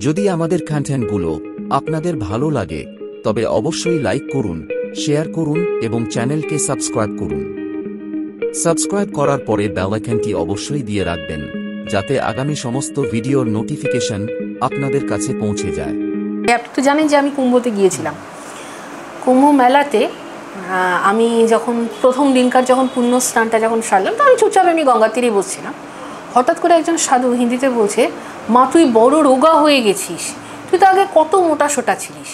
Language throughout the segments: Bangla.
যদি আমাদের কন্টেন্টগুলো আপনাদের ভালো লাগে তবে অবশ্যই লাইক করুন, শেয়ার করুন এবং চ্যানেলকে সাবস্ক্রাইব করুন। সাবস্ক্রাইব করার পরে বেল আইকনটি অবশ্যই দিয়ে রাখবেন যাতে আগামী সমস্ত ভিডিওর নোটিফিকেশন আপনাদের কাছে পৌঁছে যায়। আপনি তো জানেন যে আমি কুম্ভতে গিয়েছিলাম। কুম্ভ মেলাতে আমি যখন প্রথম দিনকার যখন পুণ্য স্নানটা যখন সারলাম, তো আমি চুপচাপ এমনি গঙ্গার তীরেই বসছিলাম। হঠাৎ করে একজন সাধু হিন্দিতে বলছে, মা তুই বড় রোগা হয়ে গেছিস, তুই তো আগে কত মোটা সোটা ছিলিস।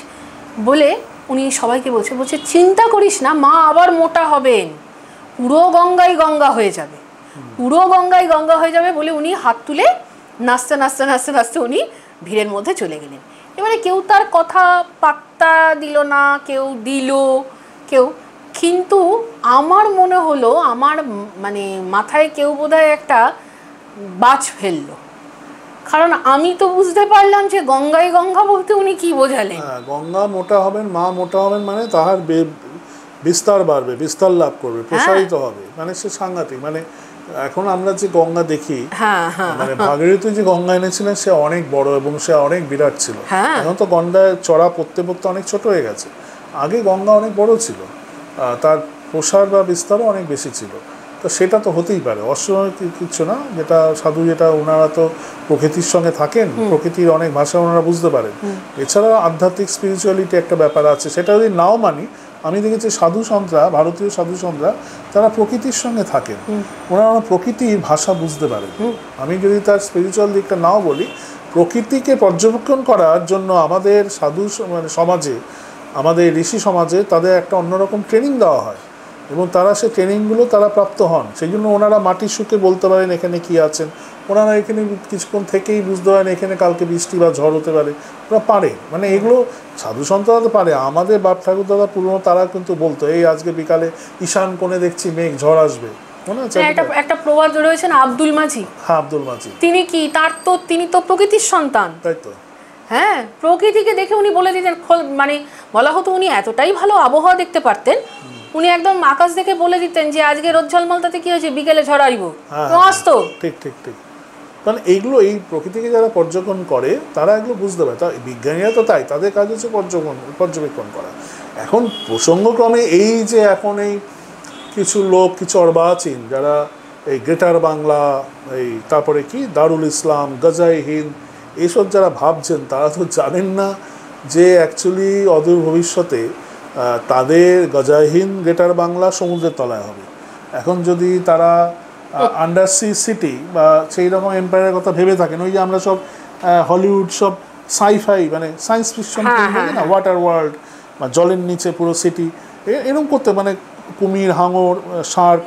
বলে উনি সবাইকে বলছে চিন্তা করিস না, মা আবার মোটা হবেন, পুরো গঙ্গায় গঙ্গা হয়ে যাবে, পুরো গঙ্গায় গঙ্গা হয়ে যাবে বলে উনি হাত তুলে নাচতে নাচতে নাচতে নাচতে উনি ভিড়ের মধ্যে চলে গেলেন। এবারে কেউ তার কথা পাত্তা দিল না, কেউ দিল, কেউ। কিন্তু আমার মনে হলো আমার মানে মাথায় কেউ বোধহয় একটা বাজ ফেললো, কারণ আমি তো বুঝতে পারলাম যে গঙ্গায় গঙ্গা বলতে উনি কি বোঝালেন। গঙ্গা মোটা হবেন, মা মোটা হবেন মানে তাহার বিস্তার বাড়বে, বিস্তার লাভ করবে, প্রসারিত হবে, মানে সে সাংঘাতিক। মানে এখন আমরা যে গঙ্গা দেখি, মানে ভাগীরথী যে গঙ্গা এনেছিলেন সে অনেক বড় এবং সে অনেক বিরাট ছিল। এখন তো গঙ্গায় চড়া পড়তে পড়তে অনেক ছোট হয়ে গেছে। আগে গঙ্গা অনেক বড় ছিল, তার প্রসার বা বিস্তারও অনেক বেশি ছিল। তো সেটা তো হতেই পারে, অস্বাভাবিক কিছু না। যেটা সাধু, যেটা ওনারা তো প্রকৃতির সঙ্গে থাকেন, প্রকৃতির অনেক ভাষা ওনারা বুঝতে পারেন। এছাড়া আধ্যাত্মিক স্পিরিচুয়ালিটি একটা ব্যাপার আছে, সেটা যদি নাও মানি, আমি দেখেছি সাধু সন্তরা, ভারতীয় সাধু সন্তরা, তারা প্রকৃতির সঙ্গে থাকেন, ওনারা প্রকৃতির ভাষা বুঝতে পারেন। আমি যদি তার স্পিরিচুয়াল দিকটা নাও বলি, প্রকৃতিকে পর্যবেক্ষণ করার জন্য আমাদের সাধু মানে সমাজে, আমাদের ঋষি সমাজে তাদের একটা অন্যরকম ট্রেনিং দেওয়া হয় এবং তারা সেই ট্রেনিংগুলো তারা প্রাপ্ত হন। সেই জন্য ওনারা মাটির সুখে বলতে পারেন এখানে কি আছেন, ওনারা এখানে কিছুক্ষণ থেকেই বুঝতে পারেন এখানে কালকে বৃষ্টি বা ঝড় হতে পারে, ওরা পারে। মানে এগুলো সাধু সন্তরা তো পারে। আমাদের বাপ ঠাকুর দাদা পুরনো তারা কিন্তু বলতো, এই আজকে বিকালে ঈশান কোণে দেখছি মেঘ, ঝড় আসবে। একটা প্রবাদ রয়েছে না, আব্দুল মাঝি। হ্যাঁ, আব্দুল মাঝি। তিনি কি, তিনি তো প্রকৃতির সন্তান, তাই তো। হ্যাঁ, প্রকৃতিকে দেখে উনি বলে দিতেন, মানে বলা হতো উনি এতটাই ভালো আবহাওয়া দেখতে পারতেন, উনি একদম আকাশ দেখে বলে দিতেন যে আজকে রোদ ঝলমল, তাতে কি হয়েছে, বিকেলে ঝড় আসবো, আসতো। ঠিক ঠিক ঠিক। কারণ এইগুলো, এই প্রকৃতিকে যারা পর্যবেক্ষণ করে তারা এগুলো বুঝতে পারে। তা বিজ্ঞানীরা তো তাই, তাদের কাজ হচ্ছে পর্যবেক্ষণ করা। এখন প্রসঙ্গক্রমে এই যে এখন এই কিছু লোক, কিছু অর্বাচীন যারা এই গ্রেটার বাংলা, এই তারপরে কি দারুল ইসলাম, গজাই হিন্দ, এইসব যারা ভাবছেন, তারা তো জানেন না যে অ্যাকচুয়ালি অদূর ভবিষ্যতে তাদের গজাই হিন্দ, গ্রেটার বাংলা সমুদ্রের তলায় হবে। এখন যদি তারা আন্ডারসি সিটি বা সেই রকম এম্পায়ারের কথা ভেবে থাকেন, ওই যে আমরা সব হলিউড সব সাইফাই মানে সায়েন্স ফিকশন না, ওয়াটার ওয়ার্ল্ড বা জলের নিচে পুরো সিটি, এরকম করতে, মানে কুমির, হাঙর, শার্ক,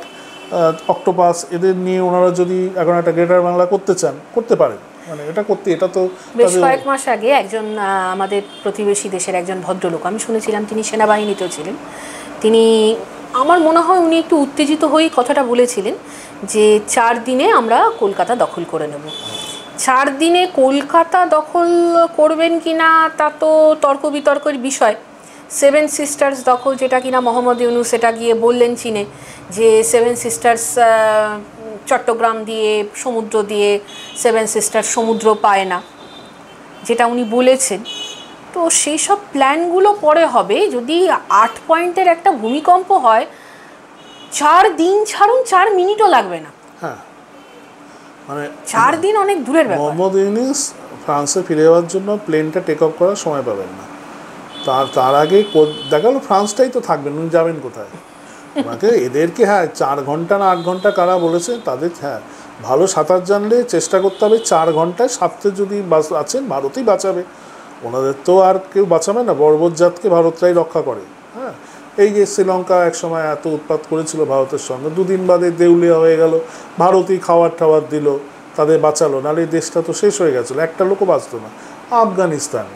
অক্টোপাস, এদের নিয়ে ওনারা যদি এখন একটা গ্রেটার বাংলা করতে চান, করতে পারেন। মানে এটা করতে, এটা তো বেশ কয়েক মাস আগে একজন আমাদের প্রতিবেশী দেশের একজন ভদ্রলোক, আমি শুনেছিলাম তিনি সেনাবাহিনীতেও ছিলেন, তিনি, আমার মনে হয় উনি একটু উত্তেজিত হয়েই কথাটা বলেছিলেন যে 4 দিনে আমরা কলকাতা দখল করে নেব। 4 দিনে কলকাতা দখল করবেন কি না তা তো তর্ক বিতর্কের বিষয়। 7 সিস্টার্স দখল, যেটা কিনা মোহাম্মদ ইউনুস সেটা গিয়ে বললেন চীনে যে 7 সিস্টার্স চট্টগ্রাম দিয়ে, সমুদ্র দিয়ে 7 সিস্টার্স সমুদ্র পায় না, যেটা উনি বলেছেন। তো সেই সব প্ল্যানগুলো পরে হবে। যদি 8 পয়েন্টের একটা ভূমিকম্প হয়, 4 দিন ছাড়ুন, 4 মিনিটও লাগবে না। হ্যাঁ, মানে 4 দিন অনেক দূরের ব্যাপার। মোহাম্মদ ইউনুস ফ্রান্সে ফিরে যাওয়ার জন্য প্লেনটা টেক অফ করার সময় পাবেন না। তার আগে দেখা গেল ফ্রান্সটাই তো থাকবেন, উনি যাবেন কোথায়? ওনাকে এদেরকে, হ্যাঁ 4 ঘন্টা না 8 ঘন্টা কারা বলেছে তাদের, হ্যাঁ ভালো সাঁতার জানলে চেষ্টা করতে হবে 4 ঘন্টায় সাঁতরে যদি আছেন, ভারতই বাঁচাবে, ওনাদের তো আর কেউ বাঁচাবে না। বর্বরজাতকে ভারতরাই রক্ষা করে। হ্যাঁ, এই যে শ্রীলঙ্কা এক সময় এত উৎপাত করেছিল ভারতের সঙ্গে, 2 দিন বাদে দেউলিয়া হয়ে গেল, ভারতই খাওয়ার টাওয়ার দিল, তাদের বাঁচালো, নাহলে এই দেশটা তো শেষ হয়ে গেছিলো, একটা লোকও বাঁচত না। আফগানিস্তান,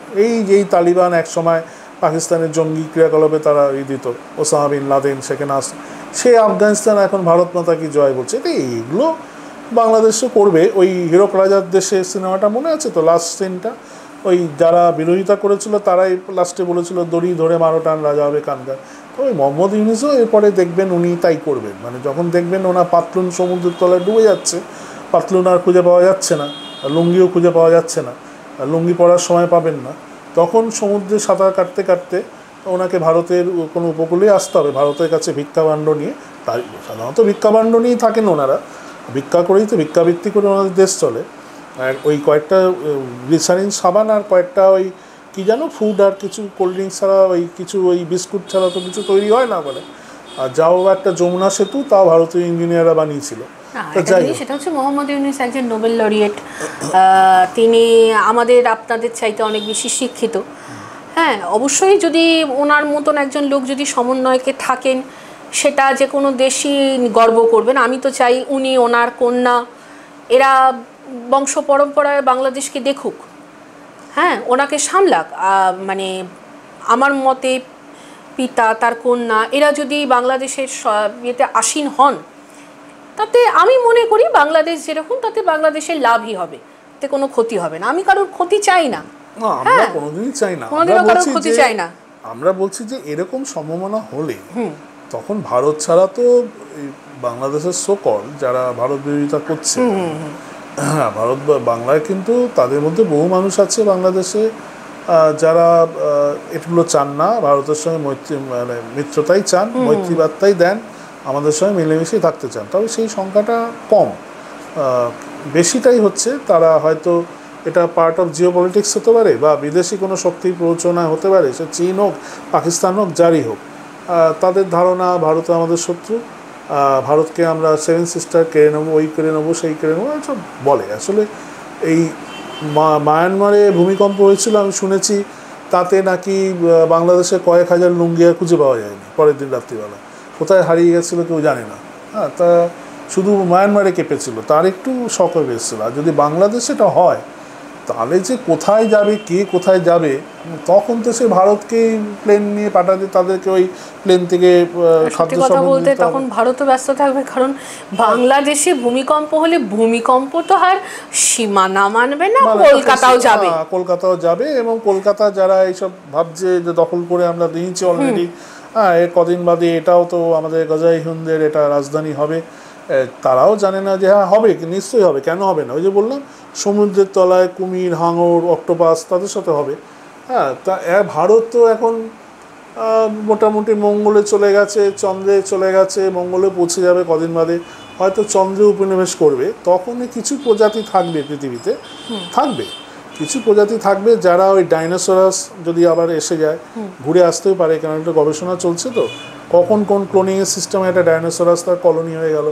এই তালিবান এক সময় পাকিস্তানের জঙ্গি ক্রিয়াকলাপে তারা দিত, ওসামা বিন লাদেন সেখানে আসত, সেই আফগানিস্তান এখন ভারত মাতা কি জয় বলছে। এইগুলো বাংলাদেশও করবে। ওই হীরক রাজার দেশে সিনেমাটা মনে আছে তো, লাস্ট সিনটা, ওই যারা বিরোধিতা করেছিল তারাই লাস্টে বলেছিল দড়ি ধরে মারো টান রাজা হবে কানকার। তো ওই মোহাম্মদ ইউনুসও এরপরে দেখবেন উনি তাই করবেন। মানে যখন দেখবেন ওনার পাতলুন সমুদ্রের তলায় ডুবে যাচ্ছে, পাতলুন আর খুঁজে পাওয়া যাচ্ছে না, লুঙ্গিও খুঁজে পাওয়া যাচ্ছে না, লুঙ্গি পরার সময় পাবেন না, তখন সমুদ্রে সাঁতার কাটতে কাটতে ওনাকে ভারতের কোনো উপকূলে আসতে হবে, ভারতের কাছে ভিক্ষাভাণ্ড নিয়ে। তাই সাধারণত ভিক্ষাভাণ্ড নিয়েই থাকেন ওনারা, ভিক্ষা করেই তো, ভিক্ষাবৃত্তি করে ওনাদের দেশ চলে। আর ওই কয়েকটা গ্লিসারিন সাবান আর কয়েকটা ওই কী যেন ফুড আর কিছু কোল্ড ড্রিঙ্কস ছাড়া, ওই কিছু ওই বিস্কুট ছাড়া তো কিছু তৈরি হয় না বলে। আর যাও একটা যমুনা সেতু, তাও ভারতীয় ইঞ্জিনিয়াররা বানিয়েছিল। সেটা হচ্ছে মোহাম্মদ ইউনূস একজন নোবেল লরিয়েট, তিনি আমাদের আপনাদের চাইতে অনেক বেশি শিক্ষিত। হ্যাঁ, অবশ্যই যদি ওনার মতন একজন লোক যদি সমন্বয়কে থাকেন, সেটা যে কোনো দেশই গর্ব করবেন। আমি তো চাই উনি, ওনার কন্যা, এরা বংশ পরম্পরায় বাংলাদেশকে দেখুক, হ্যাঁ, ওনাকে সামলাক। মানে আমার মতে পিতা, তার কন্যা, এরা যদি বাংলাদেশের ইয়েতে আসীন হন, তাতে আমি মনে করি বাংলাদেশ যেরকম, তাতে বাংলাদেশের লাভই হবে, তাতে কোনো ক্ষতি হবে না। আমি কারোর ক্ষতি চাই না, আমরা কোনোদিনই চাই না, আমরা বলছি যে এরকম সম্ভাবনা হলে তখন ভারত ছাড়া তো বাংলাদেশের সকল যারা ভারত বিরোধিতা করছে, হ্যাঁ, ভারত বাংলায় কিন্তু তাদের মধ্যে বহু মানুষ আছে বাংলাদেশে যারা এগুলো চান না, ভারতের সঙ্গে মানে মিত্রতাই চান, মৈত্রীবার্তাই দেন, আমাদের সঙ্গে মিলেমিশেই থাকতে চান। তবে সেই সংখ্যাটা কম, বেশিটাই হচ্ছে তারা হয়তো এটা পার্ট অফ জিও পলিটিক্স হতে পারে, বা বিদেশি কোনো শক্তির প্ররোচনায় হতে পারে, সে চীন হোক, পাকিস্তান হোক, যারই হোক। তাদের ধারণা ভারত আমাদের শত্রু, ভারতকে আমরা সেভেন সিস্টার কেড়ে নেবো, ওই কেড়ে নেবো, সেই কেড়ে নেবো, এসব বলে। আসলে এই মায়ানমারে ভূমিকম্প হয়েছিল, আমি শুনেছি তাতে নাকি বাংলাদেশে কয়েক হাজার লুঙ্গি আর খুঁজে পাওয়া যায়নি পরের দিন রাত্রিবেলা, কোথায় হারিয়ে গেছিলো কেউ জানে না। হ্যাঁ, তা শুধু মায়ানমারে কেঁপেছিল, তার একটু শক হয়ে এসেছিলো। আর যদি বাংলাদেশে এটা হয়, তাহলে যে কোথায় যাবে, কে কোথায় যাবে, তখন তো সে ভারতকেই প্লেন নিয়ে পাঠাতে, তাদেরকে ওই প্লেন থেকে সত্যি কথা বলতে তখন ভারতও ব্যস্ত থাকবে, কারণ বাংলাদেশে ভূমিকম্প হলে ভূমিকম্প তো আর সীমানা মানবে না, কলকাতাও যাবে। এবং কলকাতা যারা এইসব ভাবছে যে দখল করে আমরা নিয়েছি অলরেডি, হ্যাঁ, এর কদিন বাদে এটাও তো আমাদের গজাই হিন্দের এটা রাজধানী হবে, তারাও জানে না যে হ্যাঁ হবে, নিশ্চয়ই হবে, কেন হবে না। ওই যে বললাম, সমুদ্রের তলায় কুমির, হাঙর, অক্টোপাস, তাদের সাথে হবে। হ্যাঁ, তা ভারত তো এখন মোটামুটি মঙ্গলে চলে গেছে, চন্দ্রে চলে গেছে, মঙ্গলে পৌঁছে যাবে কদিন বাদে, হয়তো চন্দ্রে উপনিবেশ করবে। তখনই কিছু প্রজাতি থাকবে পৃথিবীতে, থাকবে কিছু প্রজাতি থাকবে যারা ওই ডাইনোসরাস যদি আবার এসে যায়, ঘুরে আসতেও পারে, কারণ একটা গবেষণা চলছে তো, কখন কোন ক্লোনিংয়ের সিস্টেমে একটা ডাইনোসরাস তার কলোনি হয়ে গেল।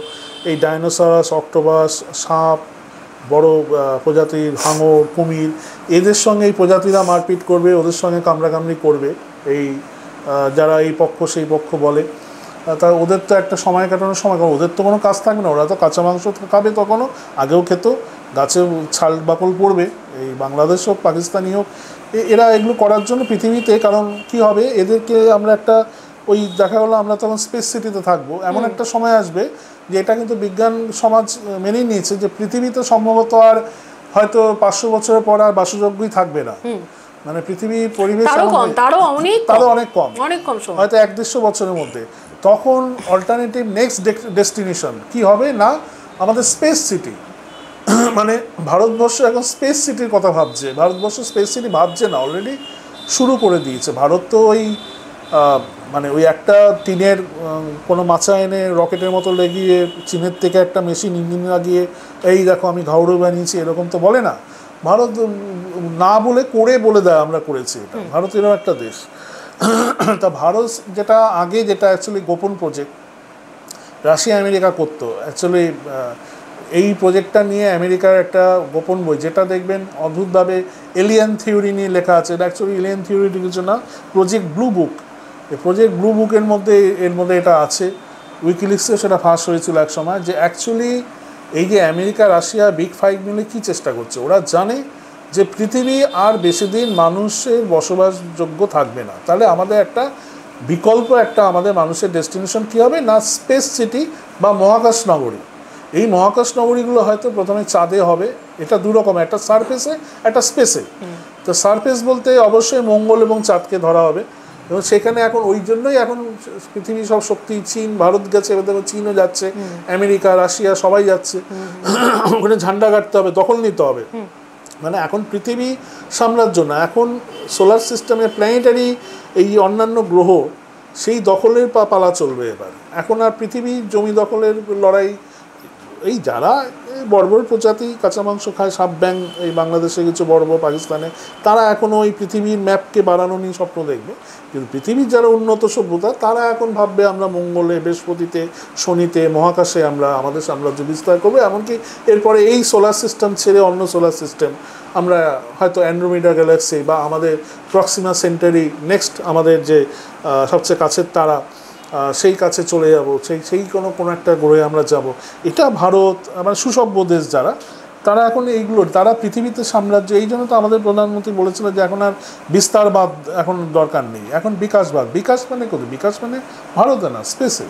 এই ডাইনোসরাস, অক্টোপাস, সাপ, বড় প্রজাতির হাঙর, কুমির, এদের সঙ্গে এই প্রজাতিরা মারপিট করবে, ওদের সঙ্গে কামড়াকামড়ি করবে। এই যারা এই পক্ষ সেই পক্ষ বলে, তা ওদের তো একটা সময় কাটানোর সময়, ওদের তো কোনো কাজ থাকবে না, ওরা তো কাঁচা মাংস খাবে, তখনও আগেও খেত, গাছে ছাল বাকল পড়বে, এই বাংলাদেশ হোক, পাকিস্তানি হোক, এরা এগুলো করার জন্য পৃথিবীতে। কারণ কি হবে, এদেরকে আমরা একটা ওই দেখা গেলো আমরা তখন স্পেস সিটিতে থাকবো, এমন একটা সময় আসবে যে এটা কিন্তু বিজ্ঞান সমাজ মেনেই নিয়েছে যে পৃথিবীতে সম্ভবত আর হয়তো 500 বছরের পর আর বাসযোগ্যই থাকবে না, মানে পৃথিবীর পরিবেশ তারও অনেক কম, হয়তো 100-150 বছরের মধ্যে। তখন অল্টারনেটিভ নেক্সট ডেস্টিনেশন কি হবে না, আমাদের স্পেস সিটি। মানে ভারতবর্ষ এখন স্পেস সিটির কথা ভাবছে, ভারতবর্ষ স্পেস সিটি ভাবছে না, অলরেডি শুরু করে দিয়েছে। ভারত তো ওই মানে ওই একটা টিনের কোনো মাচা এনে রকেটের মতো লেগিয়ে চীনের থেকে একটা মেশিন ইঞ্জিন লাগিয়ে এই দেখো আমি ঘাউড়ে বানিয়েছি, এরকম তো বলে না। ভারত না বলে করে বলে দেয় আমরা করেছি, এটা ভারত এরকম একটা দেশ। তা ভারত যেটা আগে, যেটা অ্যাকচুয়ালি গোপন প্রজেক্ট রাশিয়া আমেরিকা করতো, অ্যাকচুয়ালি এই প্রজেক্টটা নিয়ে আমেরিকার একটা গোপন বই, যেটা দেখবেন অদ্ভুতভাবে এলিয়েন থিওরি নিয়ে লেখা আছে। এটা অ্যাকচুয়ালি এলিয়েন থিওরি কিছু না, প্রজেক্ট ব্লু বুক। এই প্রজেক্ট ব্লু বুকের মধ্যে এটা আছে, উইকিলিক্সে সেটা ফাঁস হয়েছিল এক সময়, যে অ্যাকচুয়ালি এই যে আমেরিকা রাশিয়া বিগ ফাইভ মিলে কী চেষ্টা করছে, ওরা জানে যে পৃথিবী আর বেশি দিন মানুষের বসবাসযোগ্য থাকবে না, তাহলে আমাদের একটা বিকল্প একটা আমাদের মানুষের ডেস্টিনেশন কী হবে না, স্পেস সিটি বা মহাকাশ নগরী। এই মহাকাশ নগরীগুলো হয়তো প্রথমে চাঁদে হবে, এটা দু রকম, একটা সারফেসে একটা স্পেসে। তো সারফেস বলতে অবশ্যই মঙ্গল এবং চাঁদকে ধরা হবে, এবং সেখানে এখন ওই জন্যই এখন পৃথিবীর সব শক্তি চীন, ভারত গেছে, এবার দেখো চীনও যাচ্ছে, আমেরিকা, রাশিয়া সবাই যাচ্ছে। ওখানে ঝান্ডা কাটতে হবে, দখল নিতে হবে। মানে এখন পৃথিবী সাম্রাজ্য না, এখন সোলার সিস্টেমে প্ল্যানেটারি এই অন্যান্য গ্রহ সেই দখলের পালা চলবে এবার। এখন আর পৃথিবীর জমি দখলের লড়াই, এই যারা বড় বড় প্রজাতি কাঁচা মাংস খায়, সাপ ব্যাং এই বাংলাদেশে কিছু বড় বড়, পাকিস্তানে, তারা এখনও ওই পৃথিবীর ম্যাপকে বাড়ানো নিয়ে স্বপ্ন দেখবে। কিন্তু পৃথিবীর যারা উন্নত সভ্যতা তারা এখন ভাববে আমরা মঙ্গলে, বৃহস্পতিতে, শনিতে, মহাকাশে আমরা আমাদের সাম্রাজ্য বিস্তার করবো। এমনকি এরপরে এই সোলার সিস্টেম ছেড়ে অন্য সোলার সিস্টেম আমরা হয়তো অ্যান্ড্রোমিডা গ্যালাক্সি বা আমাদের প্রক্সিমা সেন্টারি, নেক্সট আমাদের যে সবচেয়ে কাছের তারা, সেই কাছে চলে যাব, সেই কোনো একটা গ্রহে আমরা যাব। এটা ভারত, মানে সুসভ্য দেশ যারা, তারা এখন এইগুলো, তারা পৃথিবীতে সাম্রাজ্য। এই জন্য তো আমাদের প্রধানমন্ত্রী বলেছিল যে এখন আর বিস্তারবাদ এখন দরকার নেই, এখন বিকাশবাদ। বিকাশ মানে কোথায়? বিকাশ মানে ভারতে না, স্পেসে।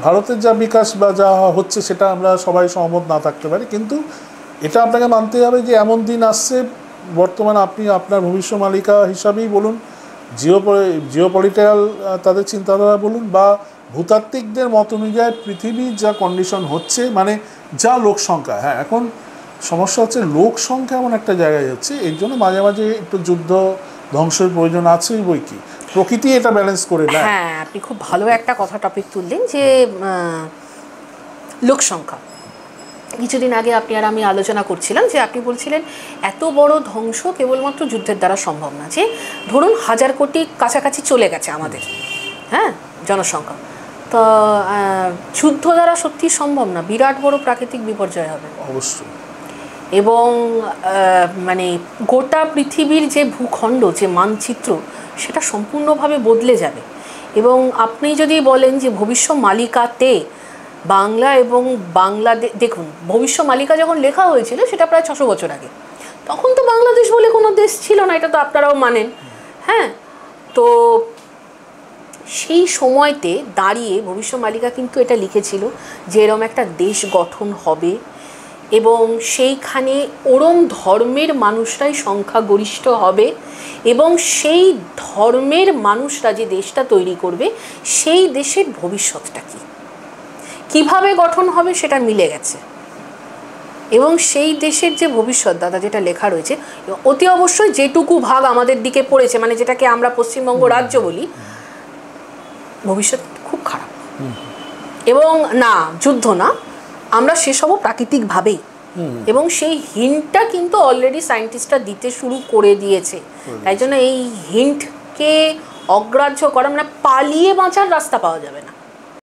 ভারতের যা বিকাশ বা যা হচ্ছে সেটা আমরা সবাই সহমত না থাকতে পারি, কিন্তু এটা আপনাকে মানতে হবে যে এমন দিন আসছে, বর্তমানে আপনি আপনার ভবিষ্য মালিকা হিসাবেই বলুন, জিওপলিটিক্যাল তাদের চিন্তাধারা বলুন, বা ভূতাত্ত্বিকদের মত অনুযায়ী পৃথিবীর যা কন্ডিশন হচ্ছে, মানে যা লোক সংখ্যা, হ্যাঁ এখন সমস্যা হচ্ছে লোক সংখ্যা এমন একটা জায়গায় যাচ্ছে, এর জন্য মাঝে মাঝে একটু যুদ্ধ ধ্বংসের প্রয়োজন আছে, বই কি প্রকৃতি এটা ব্যালেন্স করে নেয়। হ্যাঁ, আপনি খুব ভালো একটা কথা টপিক তুললেন যে লোক সংখ্যা। কিছুদিন আগে আপনি আর আমি আলোচনা করছিলাম যে আপনি বলছিলেন এত বড় ধ্বংস কেবলমাত্র যুদ্ধের দ্বারা সম্ভব না, যে ধরুন 1000 কোটি কাছাকাছি চলে গেছে আমাদের, হ্যাঁ, জনসংখ্যা, তো যুদ্ধ দ্বারা সত্যি সম্ভব না, বিরাট বড় প্রাকৃতিক বিপর্যয় হবে অবশ্যই। এবং মানে গোটা পৃথিবীর যে ভূখণ্ড, যে মানচিত্র, সেটা সম্পূর্ণভাবে বদলে যাবে। এবং আপনি যদি বলেন যে ভবিষ্য মালিকাতে বাংলা এবং বাংলাদেশ, দেখুন ভবিষ্য মালিকা যখন লেখা হয়েছিল সেটা প্রায় 600 বছর আগে, তখন তো বাংলাদেশ বলে কোনো দেশ ছিল না, এটা তো আপনারাও মানেন। হ্যাঁ, তো সেই সময়তে দাঁড়িয়ে ভবিষ্য মালিকা কিন্তু এটা লিখেছিল যে এরম একটা দেশ গঠন হবে এবং সেইখানে ওরম ধর্মের মানুষরাই সংখ্যাগরিষ্ঠ হবে এবং সেই ধর্মের মানুষরা যে দেশটা তৈরি করবে সেই দেশের ভবিষ্যৎটা কী, কীভাবে গঠন হবে সেটা মিলে গেছে। এবং সেই দেশের যে ভবিষ্যৎ দাদা যেটা লেখা রয়েছে, অতি অবশ্যই যেটুকু ভাগ আমাদের দিকে পড়েছে, মানে যেটাকে আমরা পশ্চিমবঙ্গ রাজ্য বলি, ভবিষ্যৎ খুব খারাপ। এবং না, যুদ্ধ না, আমরা সেসবও প্রাকৃতিকভাবেই, এবং সেই হিন্টটা কিন্তু অলরেডি সায়েন্টিস্টরা দিতে শুরু করে দিয়েছে। তাই জন্য এই হিন্টকে অগ্রাহ্য করা, মানে পালিয়ে বাঁচার রাস্তা পাওয়া যাবে না।